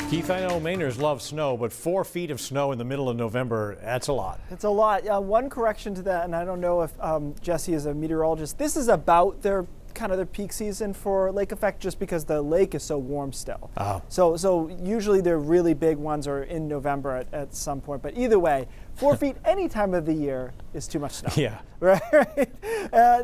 Keith, I know Mainers love snow, but 4 feet of snow in the middle of November, that's a lot. It's a lot. One correction to that, and I don't know if Jesse is a meteorologist. This is about their peak season for lake effect, just because the lake is so warm still. Oh. So usually their really big ones are in November at some point. But either way, 4 feet any time of the year is too much snow. Yeah. Right?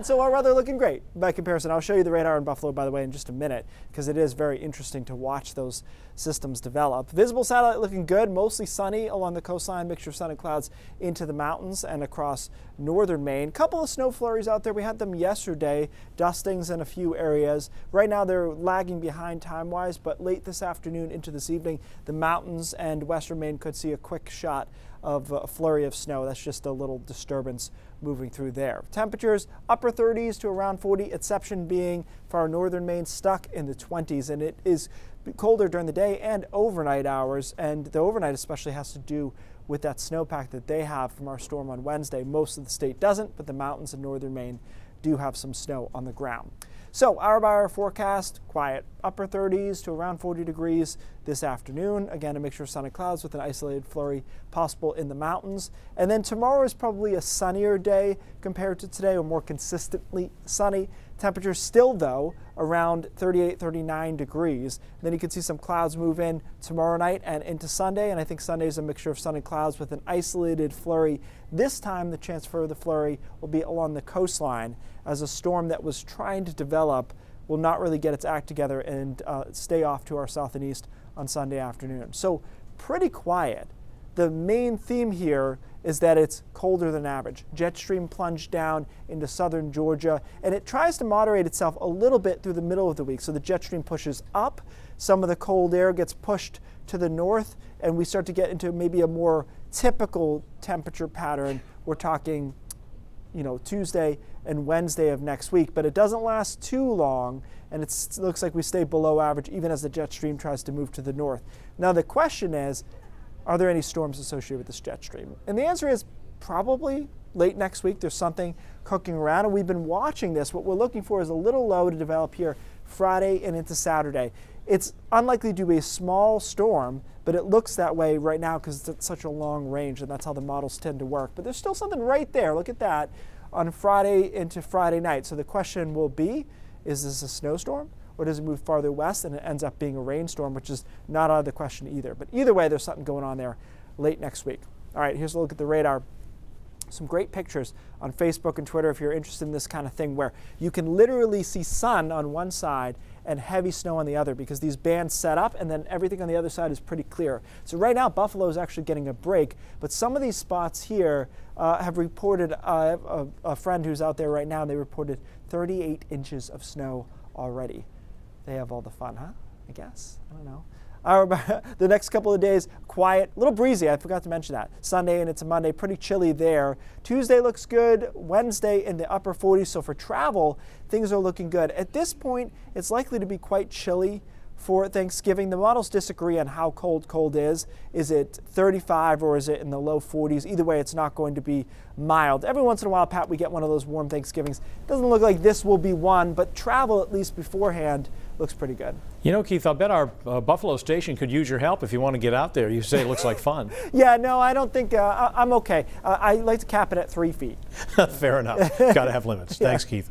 So our weather looking great by comparison. I'll show you the radar in Buffalo, by the way, in just a minute, because it is very interesting to watch those systems develop. Visible satellite looking good, mostly sunny along the coastline, mixture of sun and clouds into the mountains and across northern Maine. Couple of snow flurries out there. We had them yesterday, dustings in a few areas. Right now they're lagging behind time-wise, but late this afternoon into this evening, the mountains and western Maine could see a quick shot of a flurry of snow. That's just a little disturbance moving through there. Temperatures upper 30s to around 40, exception being for our northern Maine, stuck in the 20s, and it is colder during the day and overnight hours, and the overnight especially has to do with that snowpack that they have from our storm on Wednesday. Most of the state doesn't, but the mountains in northern Maine do have some snow on the ground. So hour by hour forecast, quiet, upper 30s to around 40 degrees this afternoon. Again, a mixture of sun and clouds with an isolated flurry possible in the mountains. And then tomorrow is probably a sunnier day compared to today, or more consistently sunny. Temperatures still, though, around 38, 39 degrees. And then you can see some clouds move in tomorrow night and into Sunday. And I think Sunday is a mixture of sun and clouds with an isolated flurry. This time, the chance for the flurry will be along the coastline, as a storm that was trying to develop will not really get its act together and stay off to our south and east on Sunday afternoon. So pretty quiet. The main theme here is that it's colder than average. Jet stream plunged down into southern Georgia, and it tries to moderate itself a little bit through the middle of the week. So the jet stream pushes up, some of the cold air gets pushed to the north, and we start to get into maybe a more typical temperature pattern. We're talking, Tuesday and Wednesday of next week, but it doesn't last too long, and it looks like we stay below average even as the jet stream tries to move to the north. Now the question is, are there any storms associated with this jet stream? And the answer is probably late next week. There's something cooking around, and we've been watching this. What we're looking for is a little low to develop here Friday and into Saturday. It's unlikely to be a small storm, but it looks that way right now because it's at such a long range, and that's how the models tend to work. But there's still something right there. Look at that on Friday into Friday night. So the question will be, is this a snowstorm, or does it move farther west and it ends up being a rainstorm, which is not out of the question either. But either way, there's something going on there late next week. All right, here's a look at the radar. Some great pictures on Facebook and Twitter if you're interested in this kind of thing, where you can literally see sun on one side and heavy snow on the other, because these bands set up and then everything on the other side is pretty clear. So right now Buffalo is actually getting a break, but some of these spots here have reported, a friend who's out there right now, they reported 38 inches of snow already. They have all the fun, huh? I guess. I don't know. The next couple of days, quiet, a little breezy. I forgot to mention that. Sunday and into Monday, pretty chilly there. Tuesday looks good. Wednesday in the upper 40s. So for travel, things are looking good. At this point, it's likely to be quite chilly for Thanksgiving. The models disagree on how cold is. Is it 35 or is it in the low 40s? Either way, it's not going to be mild. Every once in a while, Pat, we get one of those warm Thanksgivings. Doesn't look like this will be one, but travel, at least beforehand, looks pretty good. Keith, I'll bet our Buffalo station could use your help if you want to get out there. You say it looks like fun. Yeah, no, I don't think, I'm okay. I like to cap it at 3 feet. Fair enough. Got to have limits. Yeah. Thanks, Keith.